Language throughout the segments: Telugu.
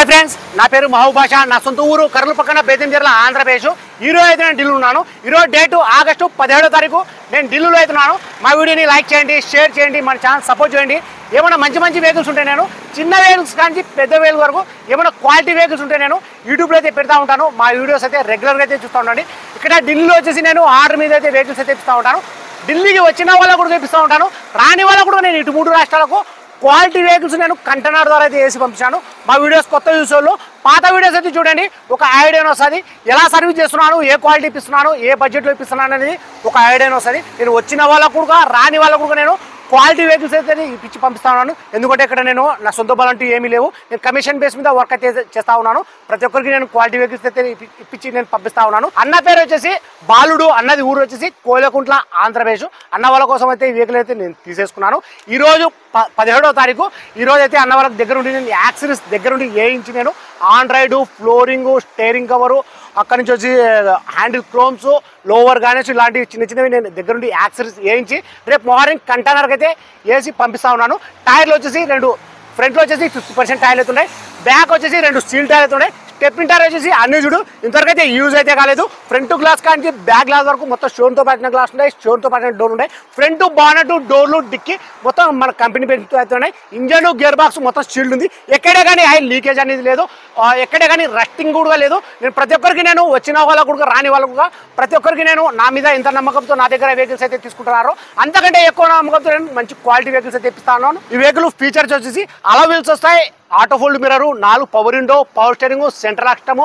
హాయ్ ఫ్రెండ్స్, నా పేరు మహబూబ్ బాషా. నా సొంత ఊరు కర్నూలు పక్కన బేతంచెర్ల, ఆంధ్రప్రదేశ్. ఈరోజు అయితే నేను ఢిల్లీలో ఉన్నాను. ఈరోజు డేటు ఆగస్టు 17వ తారీఖు. నేను ఢిల్లీలో అవుతున్నాను. మా వీడియోని లైక్ చేయండి, షేర్ చేయండి, మన ఛానల్ సపోర్ట్ చేయండి. ఏమైనా మంచి మంచి వెహికల్స్ ఉంటాయి, నేను చిన్న వెహికల్స్ కానీ పెద్ద వెహికల్ వరకు ఏమైనా క్వాలిటీ వెహికల్స్ ఉంటాయి నేను యూట్యూబ్లో అయితే పెడతా ఉంటాను. మా వీడియోస్ అయితే రెగ్యులర్గా అయితే చూస్తూ ఉండండి. ఇక్కడ ఢిల్లీలో వచ్చేసి నేను ఆర్డర్ మీద అయితే వెహికల్స్ అయితే ఇస్తూ ఉంటాను. ఢిల్లీకి వచ్చిన వాళ్ళకు కూడా చూపిస్తూ ఉంటాను, రాని వాళ్ళకు కూడా నేను ఇటు 3 రాష్ట్రాలకు క్వాలిటీ వెహికల్స్ నేను కంటైనర్ ద్వారా అయితే వేసి పంపించాను. మా వీడియోస్ కొత్త యూస్ వాళ్ళు పాత వీడియోస్ అయితే చూడండి, ఒక ఐడియా వస్తుంది. ఎలా సర్వీస్ చేస్తున్నాను, ఏ క్వాలిటీ ఇప్పిస్తున్నాను, ఏ బడ్జెట్లో ఇప్పిస్తున్నాను అనేది ఒక ఐడియా వస్తుంది. నేను వచ్చిన వాళ్ళకు కూడా రాని వాళ్ళకు కూడా నేను క్వాలిటీ వెహికల్స్ అయితే ఇప్పించి పంపిస్తా ఉన్నాను. ఎందుకంటే ఇక్కడ నేను నా సొంత బలంటూ ఏమీ లేవు, నేను కమిషన్ బేస్ మీద వర్క్ అయితే చేస్తా ఉన్నాను. ప్రతి ఒక్కరికి నేను క్వాలిటీ వెహికల్స్ అయితే ఇప్పించి నేను పంపిస్తా ఉన్నాను. అన్న పేరు వచ్చేసి బాలుడు, అన్నది ఊరు వచ్చేసి కోయలకుంట్ల, ఆంధ్రప్రదేశ్. అన్న వాళ్ళ కోసం అయితే ఈ వెహికల్ అయితే నేను తీసేసుకున్నాను. ఈరోజు 17వ తారీఖు. ఈరోజు అయితే అన్న వాళ్ళకి దగ్గర ఉండి నేను యాక్సిరీస్ దగ్గర ఉండి వేయించి నేను ఆండ్రాయిడ్, ఫ్లోరింగ్, స్టీరింగ్ కవరు, అక్కడి నుంచి వచ్చి హ్యాండిల్ క్రోమ్స్, లోవర్ గానేసి ఇలాంటి చిన్న చిన్నవి నేను దగ్గర నుండి యాక్సరీస్ వేయించి రేపు మార్నింగ్ కంటైనర్కి అయితే వేసి పంపిస్తా ఉన్నాను. టైర్లు వచ్చేసి ఫ్రంట్లో వచ్చేసి 50% టైర్లు అయితే ఉన్నాయి, బ్యాక్ వచ్చేసి 2 స్టీల్ టైర్లు అయితే ఉన్నాయి. స్టెప్ ఇంటర్ వచ్చేసి అన్ని చూడు ఇంతవరకు అయితే యూజ్ అయితే కాలేదు. ఫ్రంట్ గ్లాస్ కానీ బ్యాక్ గ్లాస్ వరకు మొత్తం స్టోన్తో పట్టిన గ్లాస్ ఉన్నాయి, స్టోన్తో పట్టిన డోర్ ఉన్నాయి. ఫ్రంట్ బానెట్, డోర్లు, డిక్కి మొత్తం మన కంపెనీ పేరుతో అయితే ఉన్నాయి. ఇంజన్, గేర్ బాక్స్ మొత్తం స్టీల్డ్ ఉంది. ఎక్కడే కానీ ఆయిల్ లీకేజ్ అనేది లేదు, ఎక్కడే కానీ రస్టింగ్ కూడా లేదు. నేను ప్రతి ఒక్కరికి నేను వచ్చిన వాళ్ళకు కూడా రాని వాళ్ళకు కూడా ప్రతి ఒక్కరికి నేను నా మీద ఇంత నమ్మకంతో నా దగ్గర వెహికల్స్ అయితే తీసుకుంటున్నారు. అంతకంటే ఎక్కువ నమ్మకంతో నేను మంచి క్వాలిటీ వెహికల్స్ అయితే ఇప్పిస్తాను. ఈ వెహికల్ ఫీచర్స్ వచ్చేసి అలా వీల్స్ వస్తాయి, auto fold mirror, 4 power window, power steering, central system,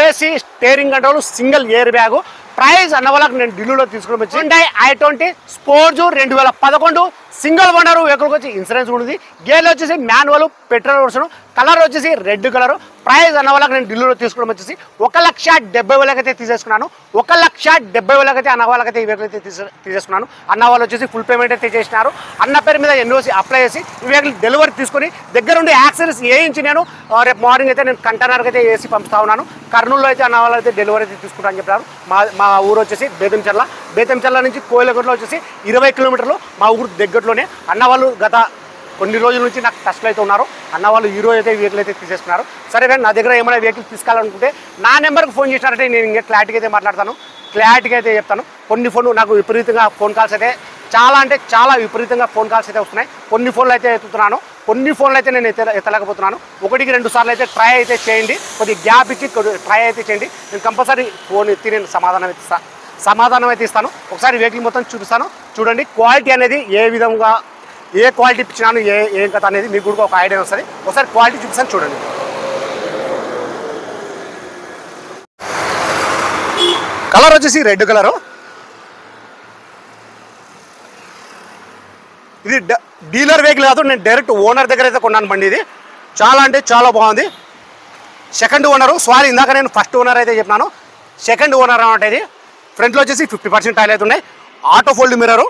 AC, steering control, single air bag. Price అన్న వాళ్ళకి నేను ఢిల్లీలో తీసుకుని వచ్చి Hyundai i20 sports 2011 single owner వెహికల్కి వచ్చి ఇన్సూరెన్స్ ఉంటుంది. గేర్లు వచ్చేసి మాన్యువల్, పెట్రోల్ వర్షన్, కలర్ వచ్చేసి రెడ్ కలర్. ప్రైస్ అన్న వాళ్ళకి నేను ఢిల్లీలో తీసుకోవడం వచ్చేసి 1,70,000 అయితే తీసేసుకున్నాను. 1,70,000 అయితే అన్న వాళ్ళకైతే ఈ వెహికల్ అయితే తీసేసుకున్నాను. అన్న వాళ్ళు వచ్చేసి ఫుల్ పేమెంట్ అయితే చేసినారు. అన్న పేరు మీద ఎన్ఓసి అప్లై చేసి ఈ వెహికల్ డెలివరీ తీసుకొని దగ్గరుండి యాక్సరీస్ వేయించి నేను రేపు మార్నింగ్ అయితే నేను కంటైనర్కి అయితే వేసి పంపుతా ఉన్నాను. కర్నూలులో అయితే అన్న వాళ్ళు అయితే డెలివరీ అయితే తీసుకుంటా అని చెప్పారు. మా ఊరు వచ్చేసి బేతంచెర్ల నుంచి కోయలకుంట్ల వచ్చేసి 20 కిలోమీటర్లు మా ఊరు దగ్గరలోనే. అన్న వాళ్ళు గత కొన్ని రోజుల నుంచి నాకు టచ్లో అయితే ఉన్నారు. అన్న వాళ్ళు ఈరోజు అయితే వెహికల్ అయితే తీసేసుకున్నారు. సరే కానీ నా దగ్గర ఏమైనా వెహికల్ తీసుకోవాలనుకుంటే నా నెంబర్కి ఫోన్ చేసినారంటే నేను ఇంకా క్లారిటీగా అయితే మాట్లాడతాను, క్లారిటీగా అయితే చెప్తాను. కొన్ని ఫోన్లు నాకు విపరీతంగా ఫోన్ కాల్స్ అయితే చాలా విపరీతంగా ఫోన్ కాల్స్ అయితే వస్తున్నాయి. కొన్ని ఫోన్లు అయితే ఎత్తుతున్నాను, కొన్ని ఫోన్లు అయితే నేను ఎత్తలేకపోతున్నాను. 1-2 సార్లు అయితే ట్రై అయితే చేయండి, కొద్దిగా గ్యాప్ ఇచ్చి ట్రై అయితే చేయండి. నేను కంపల్సరీ ఫోన్ ఎత్తి నేను సమాధానం అయితే ఇస్తాను. ఒకసారి వెహికల్ మొత్తం చూపిస్తాను, చూడండి. క్వాలిటీ అనేది ఏ విధంగా, ఏ క్వాలిటీ ఇచ్చినాను, ఏం కథ అనేది మీకు కూడా ఒక ఐడియా వస్తుంది. ఒకసారి క్వాలిటీ చూపిస్తాను, చూడండి. కలర్ వచ్చేసి రెడ్ కలరు. ఇది డీలర్ వెహికల్ కాదు, నేను డైరెక్ట్ ఓనర్ దగ్గర అయితే కొన్నాను బండి. ఇది చాలా బాగుంది. సెకండ్ ఓనరు, సారీ ఇందాక నేను ఫస్ట్ ఓనర్ అయితే చెప్పినాను, సెకండ్ ఓనర్ అన్నమాట. ఇది ఫ్రంట్లో వచ్చేసి 50% టైల్ అయితే ఉన్నాయి, auto fold mirror,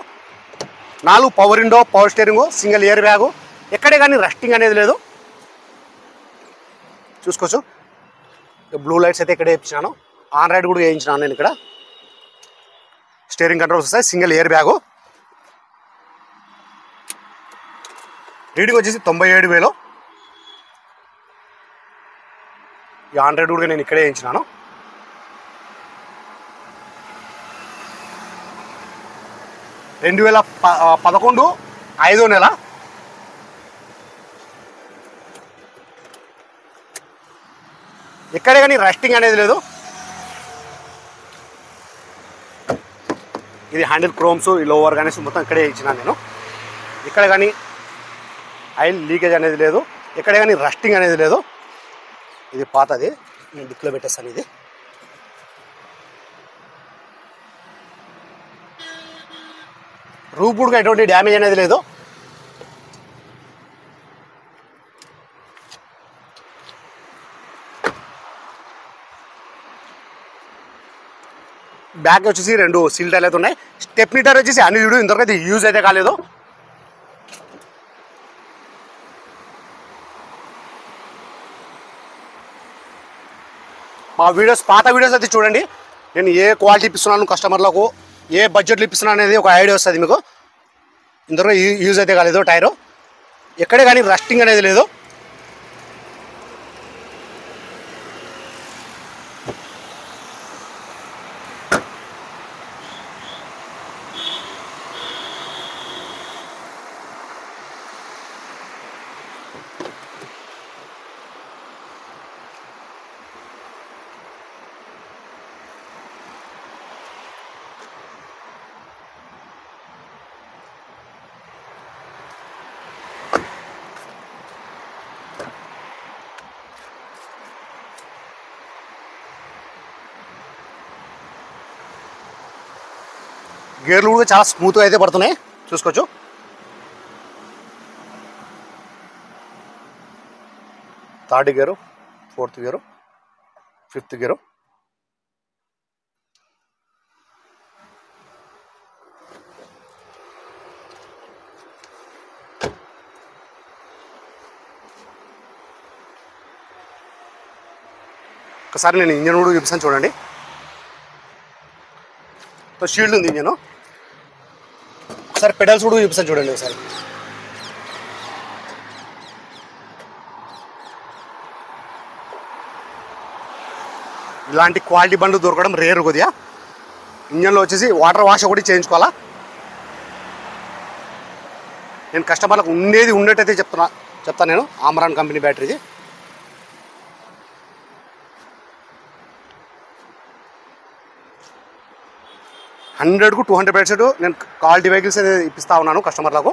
4 power window, power steering, single air bag. ఎక్కడే కానీ రస్టింగ్ అనేది లేదు, చూసుకోవచ్చు. బ్లూ లైట్స్ అయితే ఇక్కడే ఇప్పించినాను, ఆండ్రాయిడ్ కూడా వేయించినాను నేను ఇక్కడ. స్టీరింగ్ కంట్రోల్స్ వస్తాయి, సింగిల్ ఎయిర్ బ్యాగు. రీడింగ్ వచ్చేసి 97,000. ఈ ఆండ్రాయిడ్ కూడా నేను ఇక్కడే వేయించినాను. రెండు 2011 5వ నెల. ఎక్కడే కానీ రస్టింగ్ అనేది లేదు. ఇది హ్యాండిల్ క్రోమ్స్, ఈ లోవర్ కానీ మొత్తం ఇక్కడే ఇచ్చినా నేను. ఇక్కడ కానీ ఆయిల్ లీకేజ్ అనేది లేదు, ఎక్కడే కానీ రస్టింగ్ అనేది లేదు. ఇది పాతది, నేను డిక్లో పెట్టేస్తాను. ఇది రూఫ్ కూడా ఎటువంటి డ్యామేజ్ అనేది లేదు. బ్యాక్ వచ్చేసి 2 సీల్ టైర్లు అయితే ఉన్నాయి. స్టెప్ మీటర్ వచ్చేసి అన్ని చూడు ఇంతవరకు అయితే యూజ్ అయితే కాలేదు. మా వీడియోస్, పాత వీడియోస్ అయితే చూడండి. నేను ఏ క్వాలిటీ ఇప్పిస్తున్నాను కస్టమర్లకు, ఏ బడ్జెట్లో ఇప్పిస్తున్నాను అనేది ఒక ఐడియా వస్తుంది మీకు. ఇందులో యూజ్ అయితే కాలేదు టైరు, ఎక్కడే కానీ రస్టింగ్ అనేది లేదు. గేర్లు కూడా చాలా స్మూత్గా అయితే పడుతున్నాయి, చూసుకోవచ్చు. Third gear, fourth gear, fifth gear. ఒకసారి నేను ఇంజన్ కూడా చూపిస్తాను చూడండి. షీల్డ్ ఉంది ఇంజన్. ఒకసారి పెడల్స్ కూడా చూపిస్తాను చూడండి ఒకసారి. ఇలాంటి క్వాలిటీ బండ్లు దొరకడం రేర్ కొద్దిగా. ఇంజన్లో వచ్చేసి వాటర్ వాష్ ఒకటి చేయించుకోవాలా. నేను కస్టమర్లకు ఉండేటైతే చెప్తాను నేను. ఆమరాన్ కంపెనీ బ్యాటరీది. హండ్రెడ్కు 200% నేను క్వాలిటీ వెహికల్స్ అయితే ఇప్పిస్తా ఉన్నాను కస్టమర్లకు.